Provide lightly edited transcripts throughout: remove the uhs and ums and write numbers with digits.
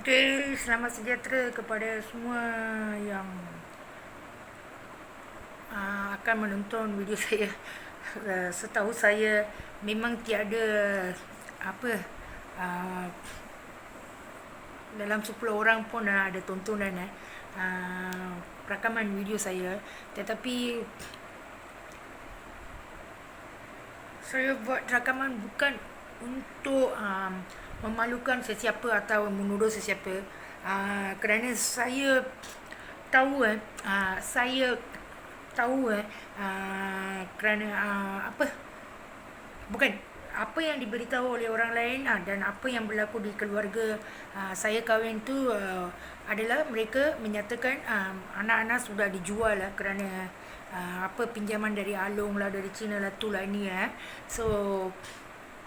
Okey, selamat sejahtera kepada semua yang akan menonton video saya. Setahu saya memang tiada apa uh, dalam 10 orang pun ada tontonan rakaman video saya, tetapi saya buat rakaman bukan untuk memalukan sesiapa atau menuduh sesiapa, kerana saya tahu saya tahu kerana apa bukan apa yang diberitahu oleh orang lain dan apa yang berlaku di keluarga saya kahwin tu adalah mereka menyatakan anak-anak sudah dijual lah kerana apa pinjaman dari Along lah, dari China lah, tu lah ini so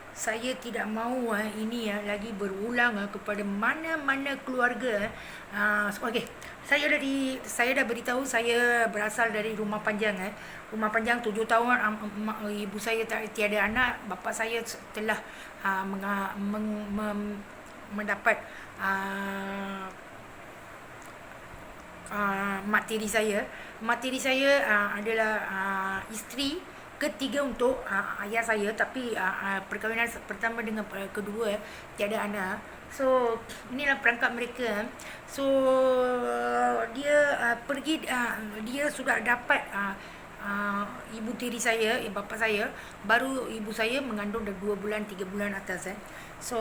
saya tidak mahu ini lagi berulang kepada mana-mana keluarga. Okey, saya dah beritahu saya berasal dari rumah panjang. Rumah panjang 7 tahun, ibu saya tiada anak, bapa saya telah mendapat mak tiri saya. Mak tiri saya adalah isteri ketiga untuk ayah saya, tapi perkahwinan pertama dengan kedua tiada anak. So inilah perangkap mereka. So dia pergi, dia sudah dapat ibu tiri saya, bapa saya, baru ibu saya mengandung dah 2 bulan 3 bulan atas. So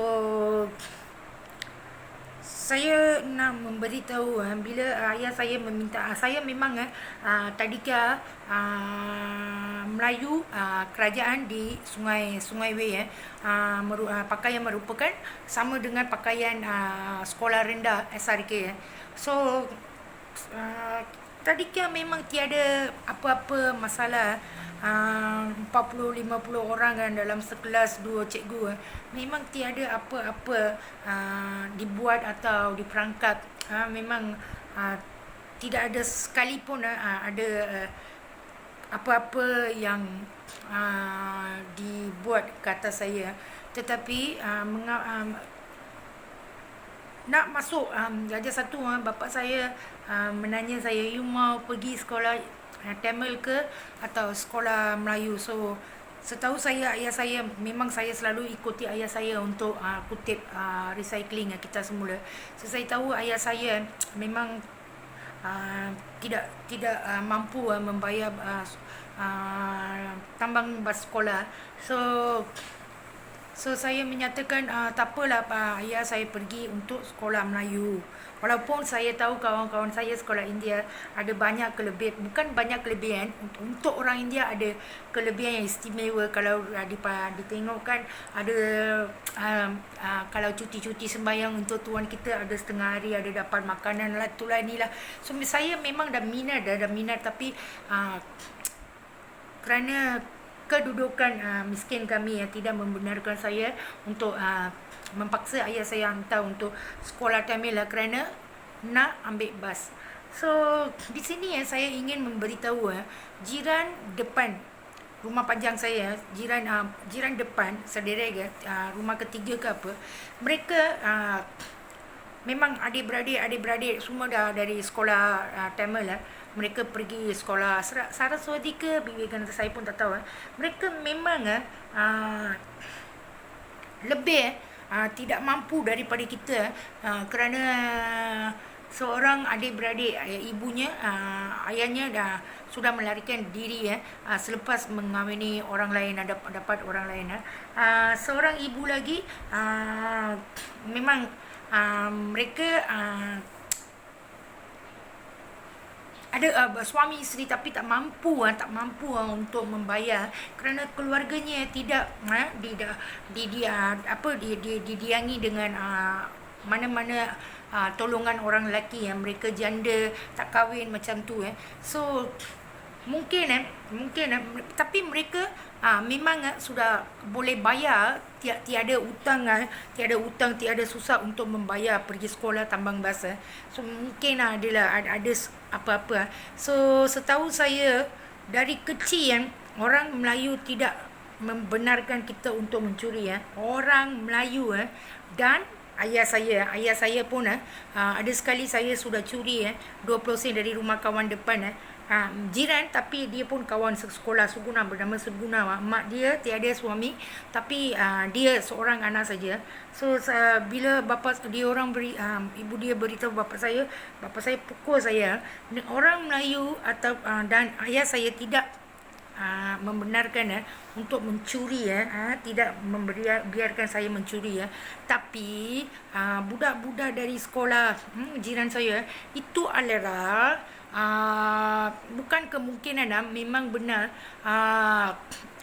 saya nak memberitahu bila ayah saya meminta, saya memang tadika Melayu, kerajaan di Sungai Wei, pakaian merupakan sama dengan pakaian sekolah rendah SRK. So tadika memang tiada apa-apa masalah. 40-50 orang kan dalam sekelas 2 cikgu, memang tiada apa-apa dibuat atau diperangkap. Memang tidak ada sekalipun ada apa-apa yang dibuat ke atas saya. Tetapi nak masuk darjah 1, bapa saya menanya saya, you mau pergi sekolah Tamil ke atau sekolah Melayu? So setahu saya, ayah saya, memang saya selalu ikuti ayah saya untuk kutip recycling kita semula. So saya tahu ayah saya memang tidak mampu membayar tambang bas sekolah. So saya menyatakan tak apalah ayah, saya pergi untuk sekolah Melayu. Walaupun saya tahu kawan-kawan saya sekolah India ada banyak kelebihan, bukan banyak kelebihan, untuk orang India ada kelebihan yang istimewa. Kalau ditengokkan ada kalau cuti-cuti sembahyang untuk tuan kita, ada setengah hari ada dapat makanan lah, itulah inilah. So saya memang dah minat, tapi kerana kedudukan miskin kami tidak membenarkan saya untuk memaksa ayah saya hantar untuk sekolah Tamil kerana nak ambil bas. So di sini saya ingin memberitahu jiran depan rumah panjang saya, jiran depan sederek, rumah ketiga ke apa, mereka memang adik-beradik semua dah dari sekolah Tamil. Mereka pergi sekolah Saraswati ke Vivekananda, saya pun tak tahu. Mereka memang lebih tidak mampu daripada kita, kerana seorang adik-beradik, ibunya, ayahnya dah sudah melarikan diri selepas mengahwini orang lain, dapat orang lain. Seorang ibu lagi, memang mereka ada suami isteri tapi tak mampu untuk membayar kerana keluarganya tidak didiangi dengan mana-mana tolongan orang lelaki yang mereka janda, tak kahwin macam tu. So mungkin tapi mereka memang sudah boleh bayar, tiada utang, tiada susah untuk membayar pergi sekolah tambang bas. So mungkin ada apa-apa. So setahu saya dari kecil orang Melayu tidak membenarkan kita untuk mencuri. Orang Melayu dan ayah saya pun ada sekali saya sudah curi 20 sen dari rumah kawan depan jiran, tapi dia pun kawan sekolah Suguna, bernama Suguna. Mak dia tiada suami, tapi dia seorang anak saja. So bila dia orang ibu dia beritahu bapa saya pukul saya. Orang Melayu atau dan ayah saya tidak membenarkan untuk mencuri tidak biarkan saya mencuri tapi budak-budak dari sekolah jiran saya itu adalah bukan kemungkinan memang benar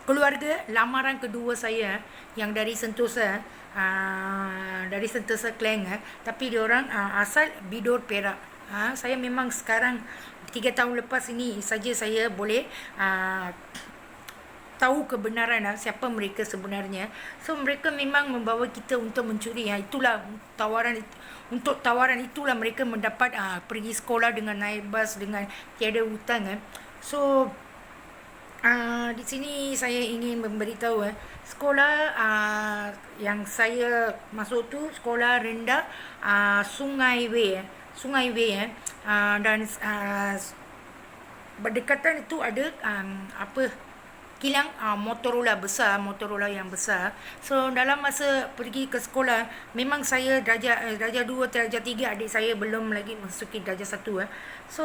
keluarga lamaran kedua saya yang dari Sentosa Klang tapi diorang asal Bidor Perak. Saya memang sekarang 3 tahun lepas ini saja saya boleh tahu kebenaran siapa mereka sebenarnya. So mereka memang membawa kita untuk mencuri. Itulah tawaran itulah mereka mendapat pergi sekolah dengan naik bas dengan tiada hutang So di sini saya ingin memberitahu sekolah yang saya masuk tu sekolah rendah Sungai Way dan berdekatan itu ada kilang Motorola yang besar. So dalam masa pergi ke sekolah memang saya darjah 2, darjah 3, adik saya belum lagi masuki darjah 1 So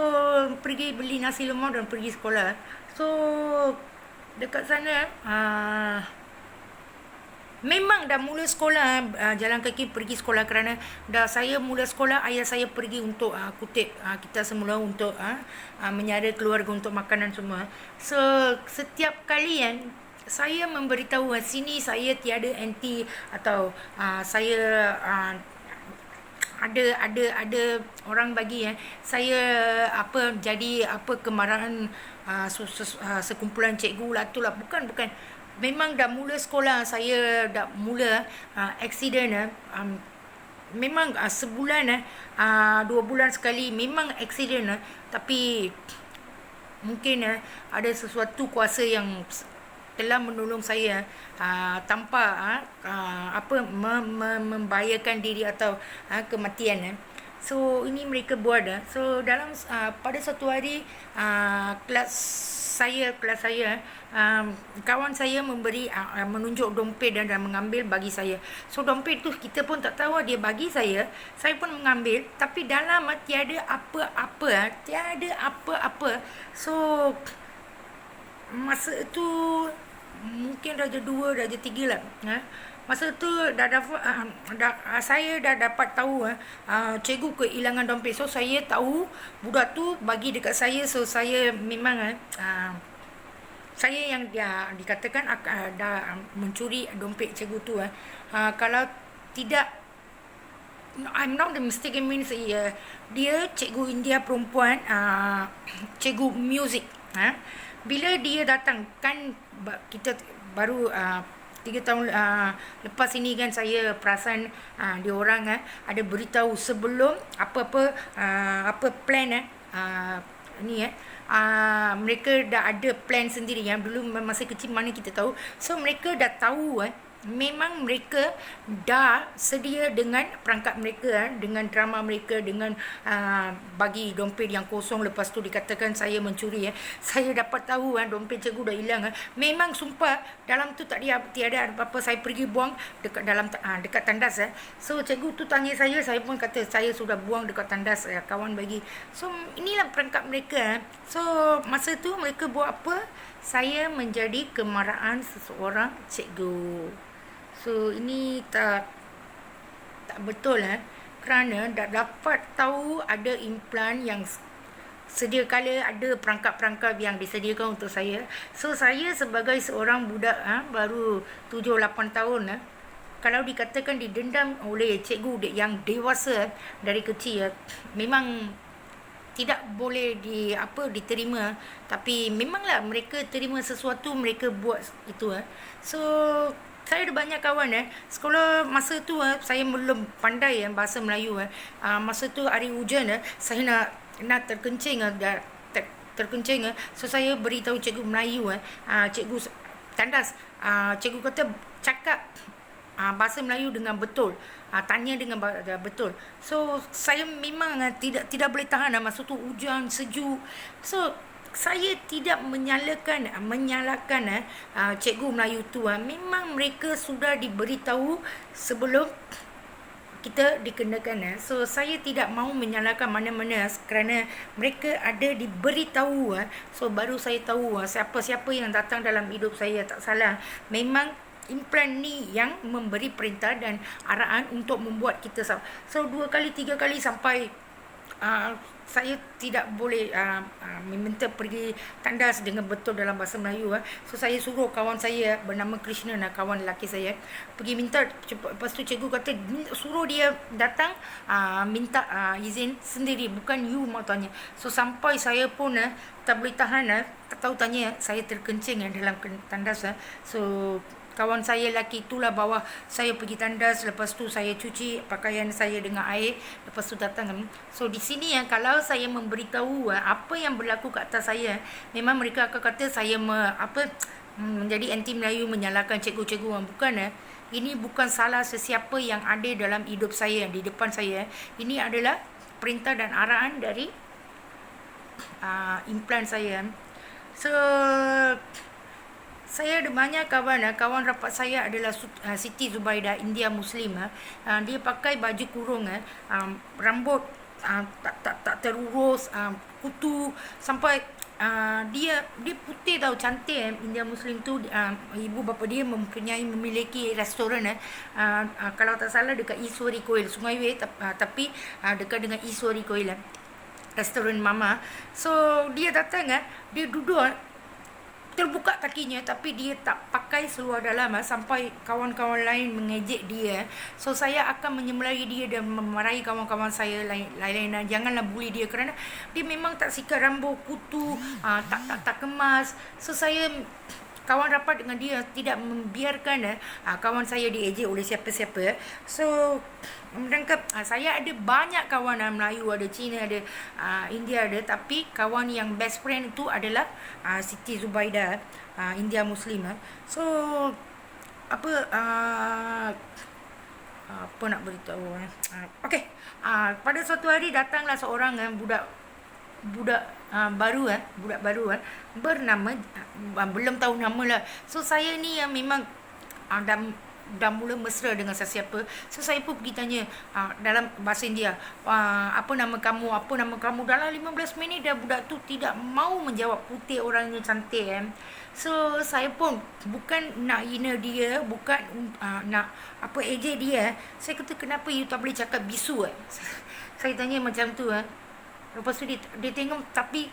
pergi beli nasi lemak dan pergi sekolah. So dekat sana memang dah mula sekolah jalan kaki pergi sekolah kerana dah saya mula sekolah ayah saya pergi untuk kutip kita semula untuk menyara keluarga untuk makanan semua. So setiap kali saya memberitahu sini saya tiada anti atau saya ada orang bagi saya jadi kemarahan sekumpulan cikgu lah tu lah, bukan memang dah mula sekolah saya dah mula accident memang sebulan 2 bulan sekali memang accident tapi mungkin ada sesuatu kuasa yang telah menolong saya tanpa membahayakan diri atau kematian So ini mereka buat So dalam pada satu hari kelas saya kawan saya memberi menunjuk dompet dan mengambil bagi saya. So dompet tu kita pun tak tahu dia bagi saya pun mengambil tapi dalam tiada apa-apa. So masa tu mungkin darjah 2, darjah 3 lah masa tu saya dah dapat tahu cikgu kehilangan dompet. So saya tahu budak tu bagi dekat saya. So saya memang saya yang dia dikatakan dah mencuri dompet cikgu tu kalau tidak I'm not the mistaken means dia cikgu India perempuan cikgu muzik bila dia datang kan kita baru 3 tahun lepas ini kan saya perasan dia orang ada beritahu sebelum apa plan ni mereka dah ada plan sendiri dulu masa kecil mana kita tahu. So mereka dah tahu memang mereka dah sedia dengan perangkat mereka dengan drama mereka dengan bagi dompet yang kosong. Lepas tu dikatakan saya mencuri saya dapat tahu dompet cikgu dah hilang memang sumpah dalam tu tiada apa-apa. Saya pergi buang dekat dalam dekat tandas So cikgu tu tanya saya pun kata saya sudah buang dekat tandas kawan bagi. So inilah perangkat mereka So masa tu mereka buat apa, saya menjadi kemarahan seseorang cikgu. So ini tak betul kerana dah dapat tahu ada implan yang sedia kala ada perangkap-perangkap yang disediakan untuk saya. So saya sebagai seorang budak baru 7-8 tahun kalau dikatakan didendam oleh cikgu yang dewasa dari kecil memang tidak boleh diterima. Tapi memanglah mereka terima sesuatu, mereka buat itu So saya ada banyak kawan sekolah masa tu saya belum pandai bahasa Melayu masa tu hari hujan saya nak terkencing terkencing so saya beritahu cikgu Melayu cikgu tandas cikgu kata cakap bahasa Melayu dengan betul, tanya dengan betul. So saya memang tidak boleh tahan masa tu hujan sejuk. So saya tidak menyalahkan cikgu Melayu tu. Memang mereka sudah diberitahu sebelum kita dikenakan. So saya tidak mahu menyalahkan mana-mana kerana mereka ada diberitahu. So baru saya tahu siapa-siapa yang datang dalam hidup saya. Tak salah, memang implan ni yang memberi perintah dan arahan untuk membuat kita so 2 kali 3 kali sampai saya tidak boleh meminta pergi tandas dengan betul dalam bahasa Melayu. So saya suruh kawan saya bernama Krishna, kawan lelaki saya, pergi minta. Lepas tu cikgu kata suruh dia datang minta izin sendiri, bukan you mau tanya. So sampai saya pun tak boleh tahan, tak tahu tanya, saya terkencing dalam tandas. So kawan saya lelaki itulah bawa saya pergi tandas. Lepas tu saya cuci pakaian saya dengan air. Lepas tu datang. So di sini kalau saya memberitahu apa yang berlaku kat atas saya, memang mereka akan kata saya menjadi anti Melayu, menyalahkan cikgu-cikgu. Bukan. Ini bukan salah sesiapa yang ada dalam hidup saya, di depan saya. Ini adalah perintah dan arahan dari implan saya. So saya ada banyak kawan rapat saya adalah Siti Zubaidah, India Muslim. Dia pakai baju kurung, rambut tak terurus, kutu sampai dia putih tau, cantik. India Muslim tu ibu bapa dia memiliki restoran kalau tak salah dekat Iswari Koil, Sungai Way, tapi dekat dengan Iswari Koil, restoran Mama. So dia datang, dia duduk terbuka kakinya, tapi dia tak pakai seluar dalam sampai kawan-kawan lain mengejek dia. So saya akan menyemelahi dia dan memarahi kawan-kawan saya lain. Janganlah bully dia kerana dia memang tak sikat rambut, kutu, tak kemas. So saya kawan rapat dengan dia, tidak membiarkan kawan saya diejek oleh siapa-siapa. So merangkap saya ada banyak kawan Melayu, ada Cina, ada India ada, tapi kawan yang best friend itu adalah Siti Zubaidah, India Muslim. So apa nak beritahu okey, pada suatu hari datanglah seorang budak baru bernama belum tahu nama lah. So saya ni yang memang dah mula mesra dengan sesiapa. So saya pun pergi tanya dalam bahasa India, apa nama kamu. Dalam 15 minit dah budak tu tidak mau menjawab. Putih, orangnya cantik. So saya pun bukan nak hina dia, bukan nak ejek dia. Saya kata, kenapa you tak boleh cakap bisu? Saya tanya macam tu. Lepas tu dia tengok, tapi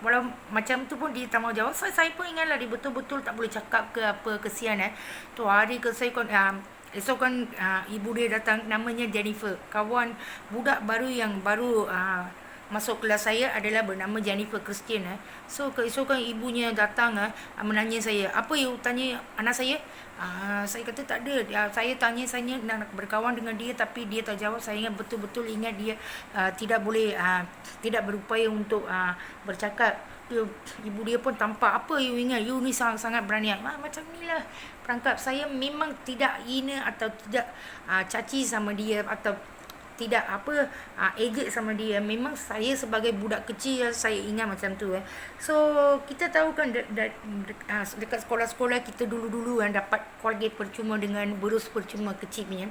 walau macam tu pun dia tak mau jawab. So saya pun ingatlah dia betul-betul tak boleh cakap ke apa, kesian. Tu hari ke saya esok kan ibu dia datang, namanya Jennifer. Kawan budak baru yang baru masuk kelas saya adalah bernama Jennifer Christian. So keesokan ibunya datang menanya saya, apa you tanya anak saya? Saya kata tak ada. Saya tanya, saya nak berkawan dengan dia, tapi dia tak jawab. Saya betul-betul ingat dia tidak boleh, tidak berupaya untuk bercakap. Ibu dia pun tampak, apa you ingat? You ni sangat berani. Macam ni lah perangkap. Saya memang tidak hina atau tidak caci sama dia atau tidak ejek sama dia. Memang saya sebagai budak kecil, saya ingat macam tu. So kita tahu kan dekat sekolah-sekolah kita dulu-dulu dapat Colgate percuma dengan berus percuma kecilnya.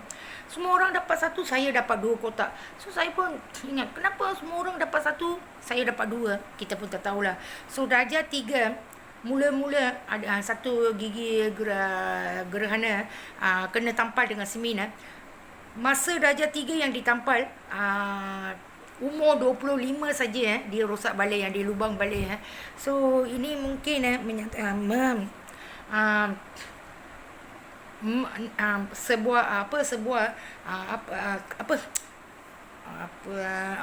Semua orang dapat satu, saya dapat 2 kotak. So saya pun ingat, kenapa semua orang dapat satu, saya dapat 2? Kita pun tak tahulah. So darjah 3 mula-mula ada satu gigi gerhana kena tampal dengan semin. Masa darjah 3 yang ditampal, umur 25 saja dia rosak balik, dia lubang balik. So ini mungkin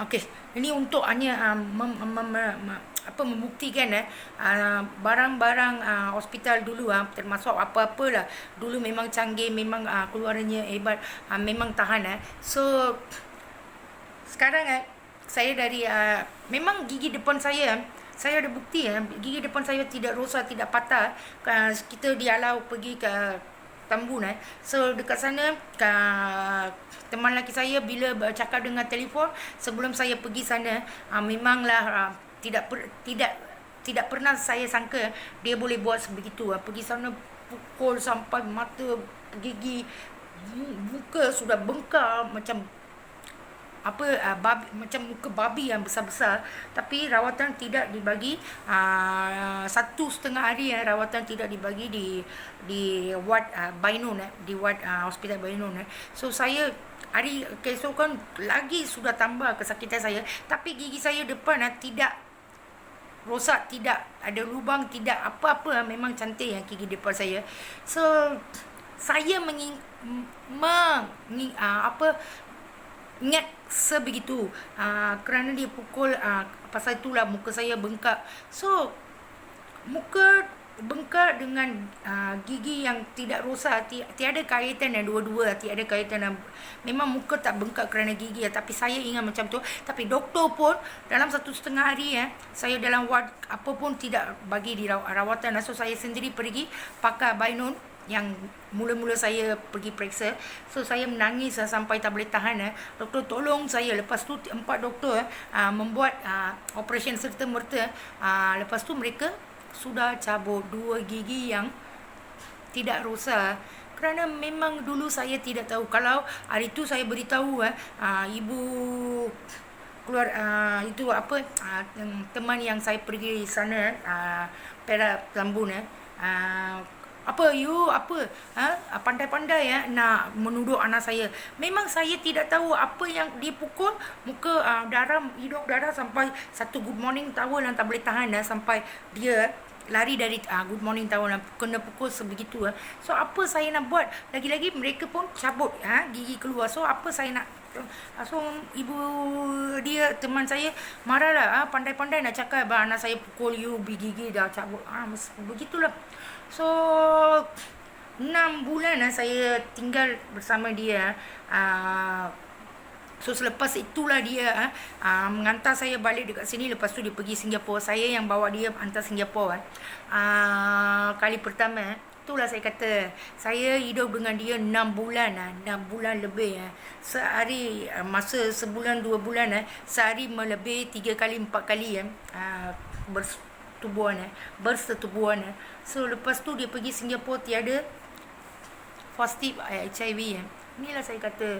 okey, ini untuk hanya membuktikan barang-barang hospital dulu, termasuk apa-apalah dulu memang canggih, memang keluarnya hebat, memang tahan. So sekarang saya dari memang gigi depan saya ada bukti, gigi depan saya tidak rosak, tidak patah. Kita dialau pergi ke Tambun. So dekat sana teman lelaki saya bila bercakap dengan telefon sebelum saya pergi sana, memanglah tidak pernah saya sangka dia boleh buat sebegitu. Pergi sana pukul sampai mata, gigi, muka sudah bengkak macam macam muka babi yang besar-besar. Tapi rawatan tidak dibagi 1.5 hari rawatan tidak dibagi di ward Bainun, di ward hospital Bainun. So saya hari keesokan lagi sudah tambah kesakitan saya, tapi gigi saya depan tidak rosak, tidak ada lubang, tidak apa-apa, memang cantik yang gigi depan saya. So saya ingat sebegitu, kerana dia pukul, pasal itulah muka saya bengkak. So muka bengkak dengan gigi yang tidak rosak, tiada kaitan dua-dua, tiada kaitan. Memang muka tak bengkak kerana gigi, tapi saya ingat macam tu. Tapi doktor pun dalam 1.5 hari saya dalam ward apa pun tidak bagi di rawatan. So saya sendiri pergi pakai Bainun yang mula-mula saya pergi periksa. So saya menangis sampai tak boleh tahan. Doktor tolong saya. Lepas tu 4 doktor membuat operasi serta-merta. Lepas tu mereka sudah cabut 2 gigi yang tidak rosak. Kerana memang dulu saya tidak tahu. Kalau hari tu saya beritahu ibu keluar itu teman yang saya pergi sana, Perak Tambun, pandai-pandai nak menuduh anak saya. Memang saya tidak tahu apa yang dipukul. Muka darah, hidung darah, sampai satu good morning towel yang tak boleh tahan sampai dia lari dari good morning towel, kena pukul sebegitu. So apa saya nak buat? Lagi-lagi mereka pun cabut gigi keluar. So apa saya nak? So ibu dia, teman saya, marahlah. Pandai-pandai nak cakap anak saya pukul you, gigi dah cabut. Begitulah. So 6 bulan saya tinggal bersama dia. So selepas itulah dia mengantar saya balik dekat sini. Lepas tu dia pergi Singapura. Saya yang bawa dia hantar Singapura. Kali pertama, itulah saya kata, saya hidup dengan dia 6 bulan 6 bulan lebih. Sehari, masa sebulan 2 bulan, sehari melebih 3 kali 4 kali bersetubuhan. So lepas tu dia pergi Singapura, tiada positif HIV. Inilah saya kata,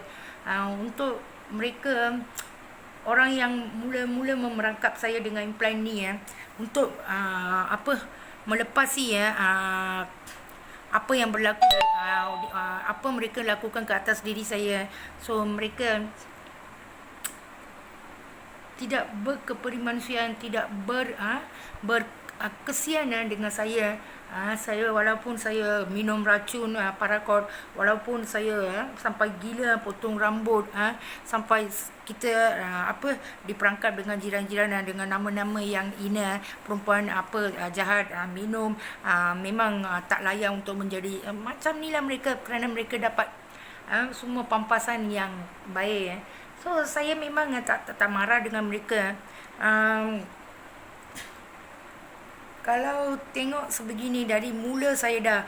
untuk mereka, orang yang mula-mula memerangkap saya dengan implant ni, untuk melepasi apa yang berlaku, apa mereka lakukan ke atas diri saya. So mereka tidak berkeperimanusiaan, tidak berkesianan dengan saya. Saya walaupun saya minum racun parakot, walaupun saya sampai gila potong rambut, sampai kita diperangkap dengan jiran-jiran dengan nama-nama yang hina, perempuan jahat, minum, memang tak layak untuk menjadi macam ni lah mereka, kerana mereka dapat semua pampasan yang baik. So saya memang tak marah dengan mereka. Kalau tengok sebegini, dari mula saya dah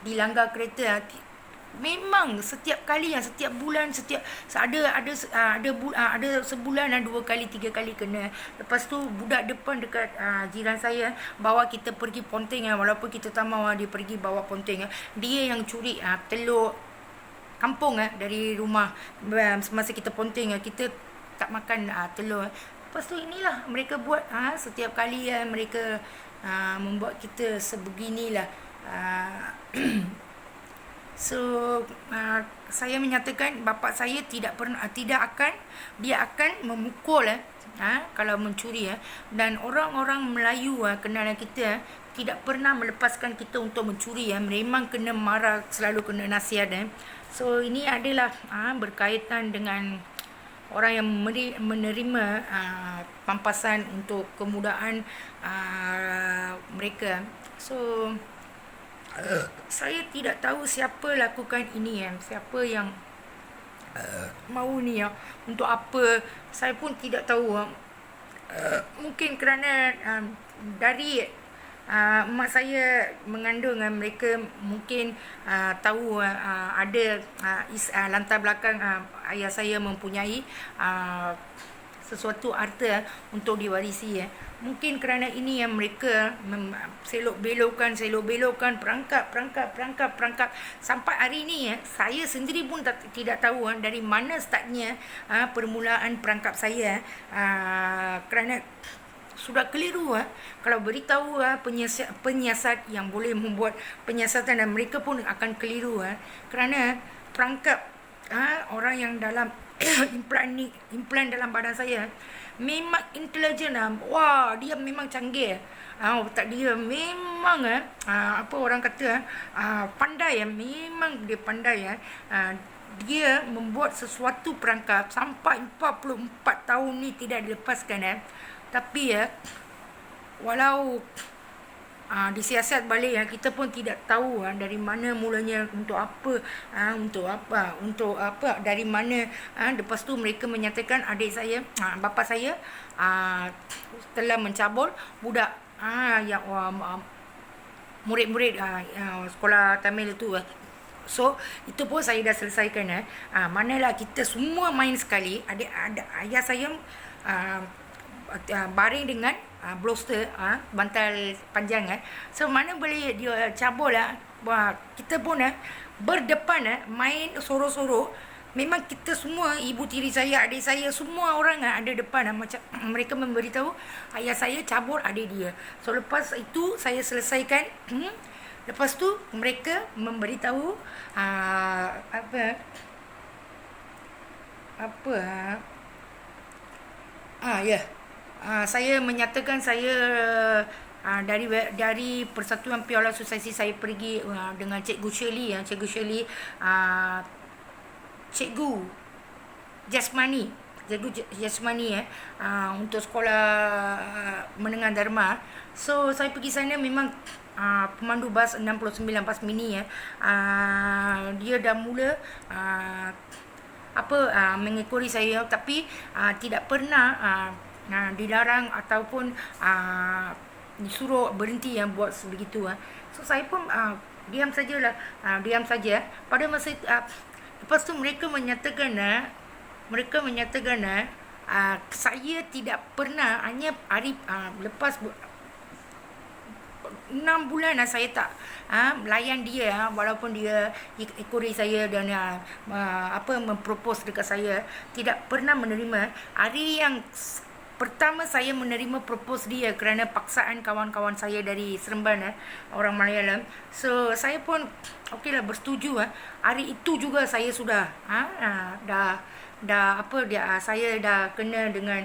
dilanggar kereta, memang setiap kali, setiap bulan, ada sebulan 2 kali 3 kali kena. Lepas tu budak depan dekat jiran saya bawa kita pergi Ponteng, walaupun kita tak mahu, dia pergi bawa Ponteng. Dia yang curi telur kampung dari rumah. Semasa kita Ponteng, kita tak makan telur. Lepas tu inilah mereka buat, setiap kali mereka membuat kita sebeginilah. So saya menyatakan bapa saya tidak akan memukul kalau mencuri. Dan orang-orang Melayu kenalan kita tidak pernah melepaskan kita untuk mencuri. Memang kena marah, selalu kena nasihat. So ini adalah berkaitan dengan orang yang menerima pampasan untuk kemudahan mereka. So saya tidak tahu siapa lakukan ini, siapa yang mahu ni, untuk apa saya pun tidak tahu. Mungkin kerana dari Mak saya mengandung, mereka mungkin tahu ada latar belakang ayah saya mempunyai sesuatu harta untuk diwarisi. Mungkin kerana ini yang mereka selok belokkan perangkap sampai hari ini saya sendiri pun tidak tahu dari mana startnya permulaan perangkap saya, kerana sudah keliru kalau beritahu penyiasat yang boleh membuat penyiasatan, dan mereka pun akan keliru kerana perangkap orang yang dalam implan dalam badan saya memang intelijen. Wah, dia memang canggih. Otak dia memang apa orang kata pandai. Memang dia pandai. Dia membuat sesuatu perangkap sampai 44 tahun ni tidak dilepaskan. Tapi walau disiasat balik, kita pun tidak tahu dari mana mulanya, untuk apa, dari mana. Lepas tu mereka menyatakan adik saya, bapa saya telah mencabul budak yang murid-murid sekolah Tamil itu. So itu pun saya dah selesaikan. Manalah kita semua main sekali. Ayah saya baring dengan bloster, bantal panjang. So mana boleh dia cabul kita pun berdepan main sorok-sorok. Memang kita semua, ibu tiri saya, adik saya, semua orang ada depan. Macam mereka memberitahu ayah saya cabul adik dia. So lepas itu saya selesaikan. Lepas tu mereka memberitahu saya menyatakan saya dari Persatuan Piala Asosiasi saya pergi dengan Cikgu Shirley, Cikgu Jasmani untuk sekolah menengah Dharma. So saya pergi sana, memang pemandu bas 69 bas mini dia dah mula mengekori saya, tapi tidak pernah dilarang ataupun disuruh berhenti buat sebegitu. So saya pun diam saja. Pada masa lepas tu mereka menyatakan saya tidak pernah, hanya hari lepas 6 bulan saya tak melayan dia, walaupun dia ekori saya dan mempropose dekat saya, tidak pernah menerima. Hari yang pertama saya menerima propose dia kerana paksaan kawan-kawan saya dari Seremban, orang Malayalam. So saya pun okeylah bersetuju. Hari itu juga saya sudah saya dah kena dengan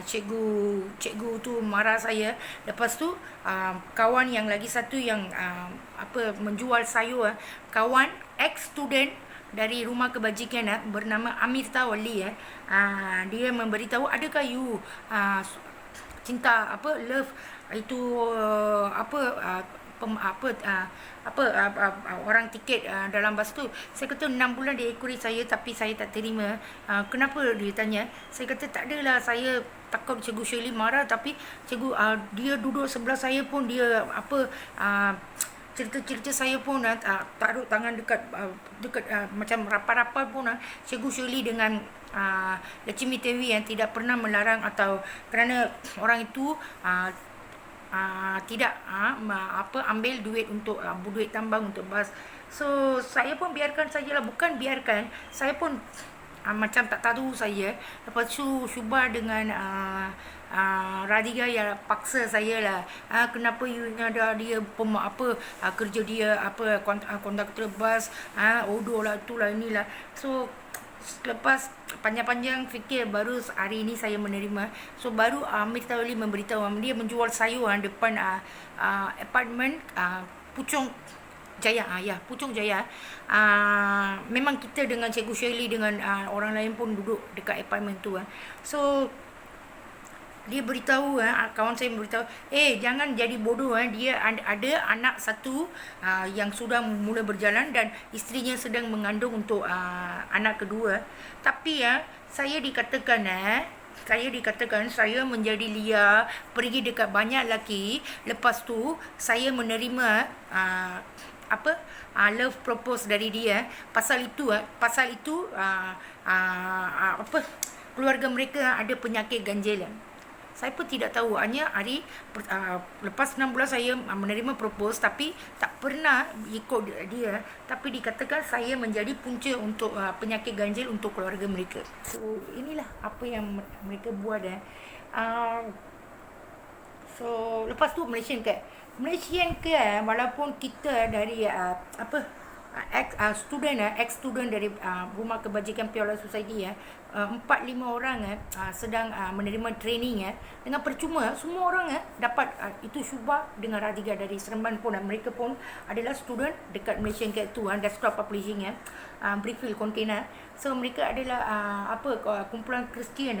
cikgu tu marah saya. Lepas tu kawan yang lagi satu yang menjual sayur, kawan ex-student dari rumah kebajikan bernama Amirta Wali. Dia memberitahu, adakah you cinta love itu orang tiket dalam bas tu. Saya kata 6 bulan dia ekori saya tapi saya tak terima. Kenapa, dia tanya. Saya kata tak adalah, saya takut Cikgu Shirley marah, tapi cikgu dia duduk sebelah saya pun, dia cerita-cerita saya pun taruh tangan dekat macam rapat-rapat pun Cikgu Shirley dengan Lechimi Tewi yang tidak pernah melarang, atau kerana orang itu tidak ambil duit untuk duit tambang untuk bas. So saya pun biarkan sajalah, bukan biarkan, saya pun macam tak tahu saya. Lepas tu Syubah dengan Radhika yang paksa saya lah, kenapa you ada dia kerja dia konduktor bas, odoh lah, itulah inilah. So lepas panjang-panjang fikir, baru hari ini saya menerima. So baru Amir Tawali memberitahu, dia menjual sayur depan apartmen Puchong Jaya. Puchong Jaya. Memang kita dengan Cikgu Shirley dengan orang lain pun duduk dekat apartmen tu. So dia beritahu, kawan saya beritahu, jangan jadi bodoh. Dia ada anak satu yang sudah mula berjalan dan isterinya sedang mengandung untuk anak kedua. Tapi saya dikatakan saya dikatakan saya menjadi liar, pergi dekat banyak lelaki. Lepas tu saya menerima love propose dari dia. Pasal itu keluarga mereka ada penyakit ganjil. Saya pun tidak tahu. Hanya lepas 6 bulan saya menerima propose, tapi tak pernah ikut dia. Tapi dikatakan saya menjadi punca untuk penyakit ganjil untuk keluarga mereka. So inilah apa yang mereka buat. So lepas tu Malaysian ke walaupun kita dari ex-student dari Rumah Kebajikan Piala Society 4-5 orang sedang menerima training dengan percuma. Semua orang dapat itu syubah dengan Radhika dari Seremban pun. Mereka pun adalah student dekat Malaysian Cat 2 Desktop Publishing Brickfield Container. So mereka adalah kumpulan Kristian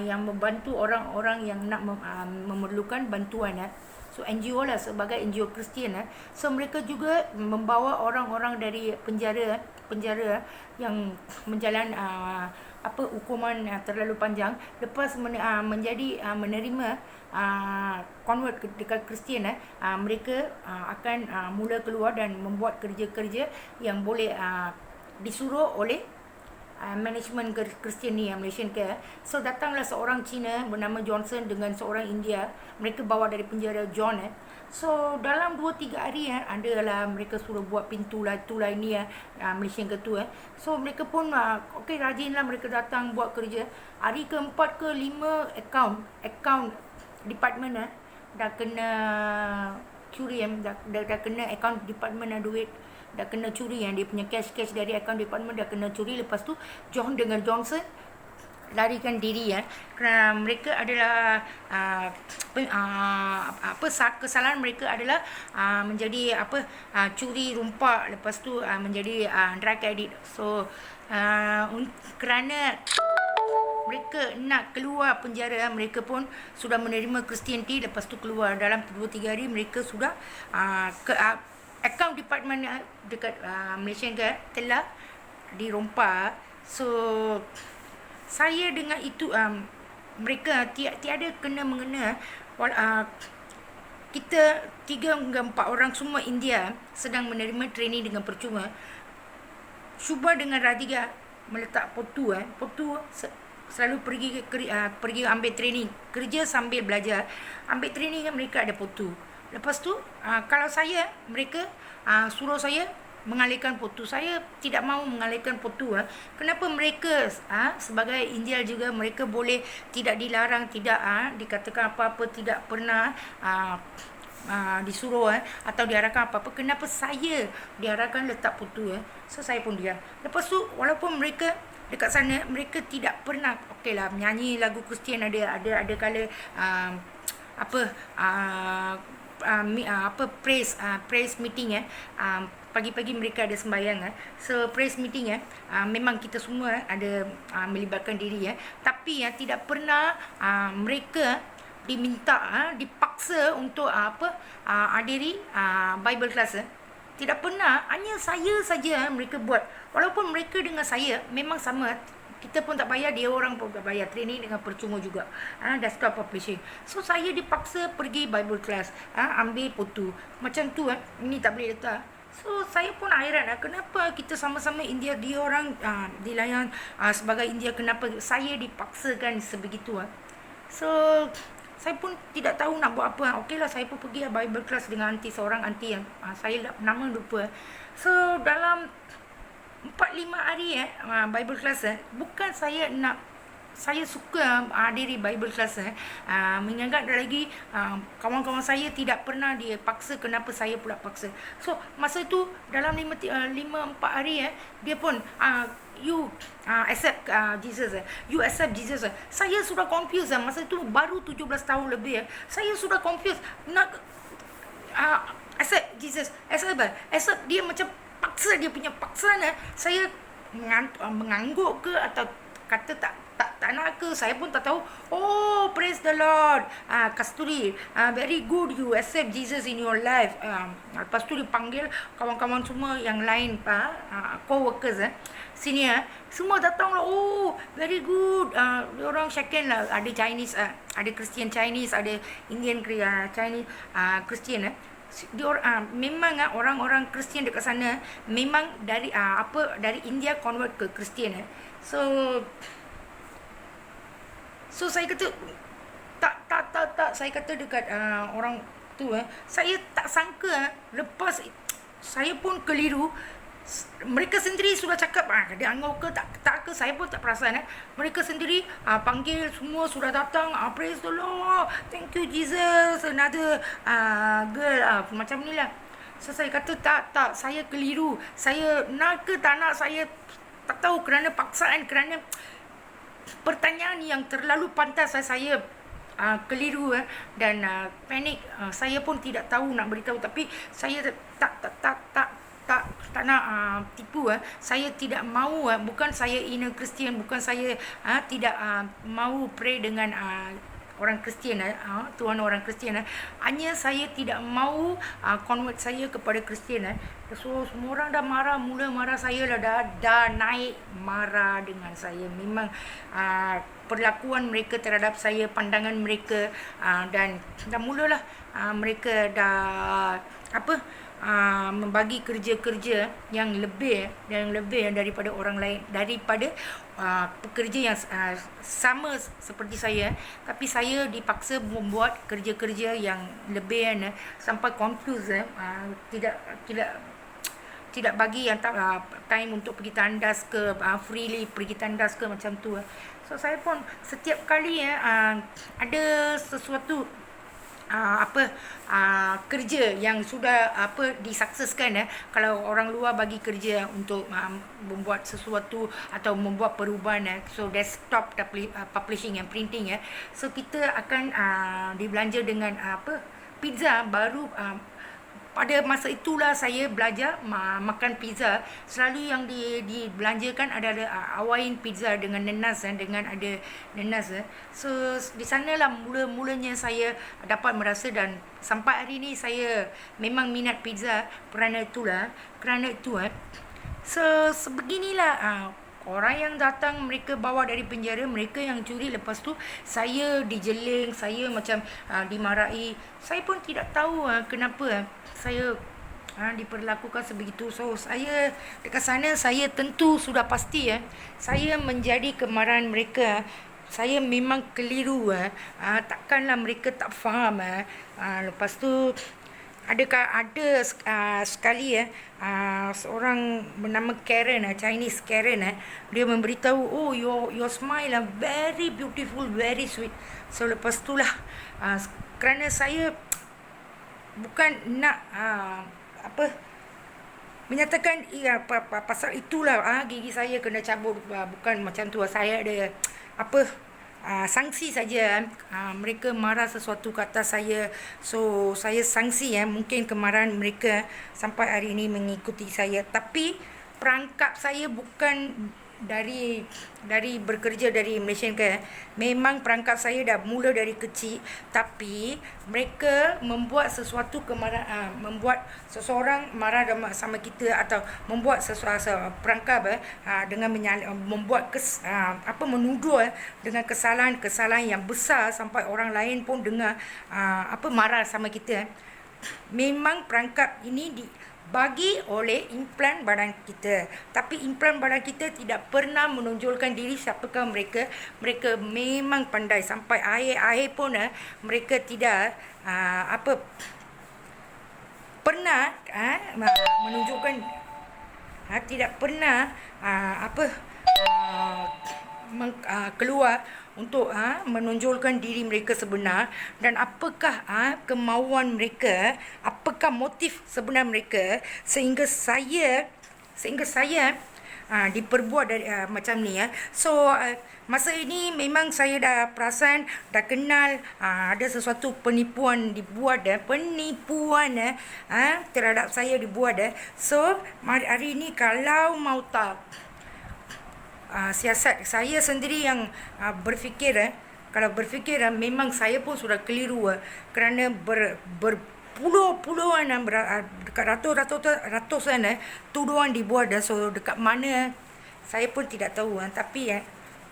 yang membantu orang-orang yang nak memerlukan bantuan. So NGO lah, sebagai NGO Kristian. So mereka juga membawa orang-orang dari penjara yang menjalan hukuman terlalu panjang, lepas menerima convert dekat Kristian. Mereka akan mula keluar dan membuat kerja-kerja yang boleh disuruh oleh management Kristian ni Malaysian Care. So datanglah seorang Cina bernama Johnson dengan seorang India. Mereka bawa dari penjara John. So dalam 2-3 hari adalah mereka suruh buat pintu lah, itulah ini Malaysian Care 2. So mereka pun rajin lah, mereka datang buat kerja. Hari ke-4 ke-5 account department dah kena curi, dah kena account department duit dah kena curi. Dia punya cash dari account department dah kena curi. Lepas tu John dengan Johnson larikan diri kerana mereka adalah kesalahan mereka adalah menjadi curi rumpak, lepas tu menjadi drug addict. So kerana mereka nak keluar penjara, mereka pun sudah menerima Christianity. Lepas tu keluar dalam 2-3 hari mereka sudah account department dekat Malaysian telah dirompak. So saya dengan itu mereka tiada kena mengena. Kita 3 hingga 4 orang semua India sedang menerima training dengan percuma. Syubha dengan Radhika meletak potu selalu pergi ambil training, kerja sambil belajar. Ambil training mereka ada potu. Lepas tu kalau mereka suruh saya mengalihkan potu, saya tidak mahu mengalihkan potu. Kenapa mereka sebagai India juga mereka boleh tidak dilarang, tidak dikatakan apa-apa, tidak pernah disuruh atau diarahkan apa-apa. Kenapa saya diarahkan letak potu? So saya pun diam. Lepas tu walaupun mereka dekat sana mereka tidak pernah menyanyi lagu Kristian, ada kala praise meeting pagi-pagi mereka ada sembahyang. So praise meeting memang kita semua ada melibatkan diri tapi tidak pernah mereka diminta dipaksa untuk hadiri Bible class. Tidak pernah, hanya saya saja mereka buat. Walaupun mereka dengan saya memang sama, kita pun tak bayar, dia orang pun tak bayar, training dengan percuma juga. Desktop Publishing. So saya dipaksa pergi Bible class, ambil potu. Macam tu ini tak boleh letak. So saya pun hairan kenapa kita sama-sama India, dia orang dilayan sebagai India, kenapa saya dipaksakan sebegitu. So saya pun tidak tahu nak buat apa. Okeylah, saya pun pergi Bible class dengan seorang aunty yang saya nama lupa. So dalam 4-5 hari Bible class bukan saya suka hadiri Bible class mengingat lagi kawan-kawan saya tidak pernah dia paksa, kenapa saya pula paksa. So masa tu dalam 5-4 hari dia pun you accept Jesus, you accept Jesus. Saya sudah confused masa tu, baru 17 tahun lebih saya sudah confused nak accept Jesus, accept dia macam paksa, dia punya paksaan. Saya mengangguk ke atau kata tak tak nak ke? Saya pun tak tahu. Oh, praise the Lord. Kasturi, very good you accept Jesus in your life. Lepas tu dipanggil kawan-kawan semua yang lain, co-workers sini semua datang lah. Oh, very good. Orang second lah. Ada Chinese, ada Christian Chinese, ada Indian Chinese Christian memang orang-orang Kristian dekat sana memang dari dari India convert ke Kristian so saya kata tak saya kata dekat orang tu saya tak sangka lepas saya pun keliru. Mereka sendiri sudah cakap dia angau ke tak ke, saya pun tak perasan mereka sendiri panggil semua sudah datang, praise the Lord, thank you Jesus, another girl macam ni lah. So saya kata tak saya keliru, saya nak ke tak nak saya tak tahu, kerana paksaan, kerana pertanyaan yang terlalu pantas saya keliru dan panik. Saya pun tidak tahu nak beritahu, tapi saya tak nak tipu. Saya tidak mahu, bukan saya inner Kristian, bukan saya tidak mahu pray dengan orang Kristian, Tuhan orang Kristian. Hanya saya tidak mahu convert saya kepada Kristian. So semua orang dah marah, mula marah saya lah, dah naik marah dengan saya. Memang perlakuan mereka terhadap saya, pandangan mereka, dan dah mulalah mereka dah membagi kerja-kerja yang lebih daripada orang lain, daripada pekerja yang sama seperti saya, tapi saya dipaksa membuat kerja-kerja yang lebih sampai confuse, tidak bagi yang time untuk pergi tandas ke, freely pergi tandas ke macam tu. So saya pun setiap kali ada sesuatu kerja yang sudah disukseskan, kalau orang luar bagi kerja untuk membuat sesuatu atau membuat perubahan, so desktop publishing and printing, so kita akan dibelanja dengan pizza baru. Pada masa itulah saya belajar makan pizza. Selalu yang dibelanjakan adalah Hawaiian pizza dengan nenas, dengan ada nenas. So di sanalah mula-mulanya saya dapat merasa, dan sampai hari ini saya memang minat pizza kerana itu. So sebeginilah orang yang datang, mereka bawa dari penjara, mereka yang curi. Lepas tu saya dijeling, saya macam dimarahi. Saya pun tidak tahu kenapa saya diperlakukan sebegitu. So saya dekat sana, saya tentu sudah pasti saya menjadi kemarahan mereka. Saya memang keliru. Takkanlah mereka tak faham. Lepas tu ada sekali seorang bernama Karen, Chinese Karen, dia memberitahu, oh your smile very beautiful, very sweet. So lepas tu lah kerana saya bukan nak menyatakan pasal itulah gigi saya kena cabut, bukan macam tu. Saya ada sanksi saja. Mereka marah sesuatu kata saya, so saya sanksi. Mungkin kemarahan mereka sampai hari ini mengikuti saya, tapi perangkap saya bukan dari bekerja dari Malaysia ke. Memang perangkap saya dah mula dari kecil, tapi mereka membuat sesuatu kemarahan, membuat seseorang marah sama kita, atau membuat sesuatu perangkap dengan membuat menuduh dengan kesalahan yang besar sampai orang lain pun dengar marah sama kita. Memang perangkap ini bagi oleh implan badan kita, tapi implan badan kita tidak pernah menonjolkan diri siapakah mereka. Mereka memang pandai, sampai akhir pun mereka tidak pernah menunjukkan, tidak pernah keluar untuk menonjolkan diri mereka sebenar, dan apakah kemauan mereka, apakah motif sebenar mereka, sehingga saya diperbuat dari macam ni. So masa ini memang saya dah perasan, dah kenal ada sesuatu penipuan dibuat, terhadap saya dibuat. So hari ini kalau mau tak siasat saya sendiri yang berfikir kalau berfikir memang saya pun sudah keliru kerana berpuluh-puluhan dekat ratusan tuduhan dibuat so dekat mana saya pun tidak tahu tapi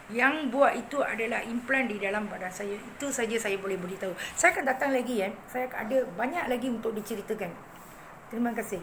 yang buat itu adalah implan di dalam badan saya. Itu saja saya boleh beritahu. Saya akan datang lagi saya ada banyak lagi untuk diceritakan. Terima kasih.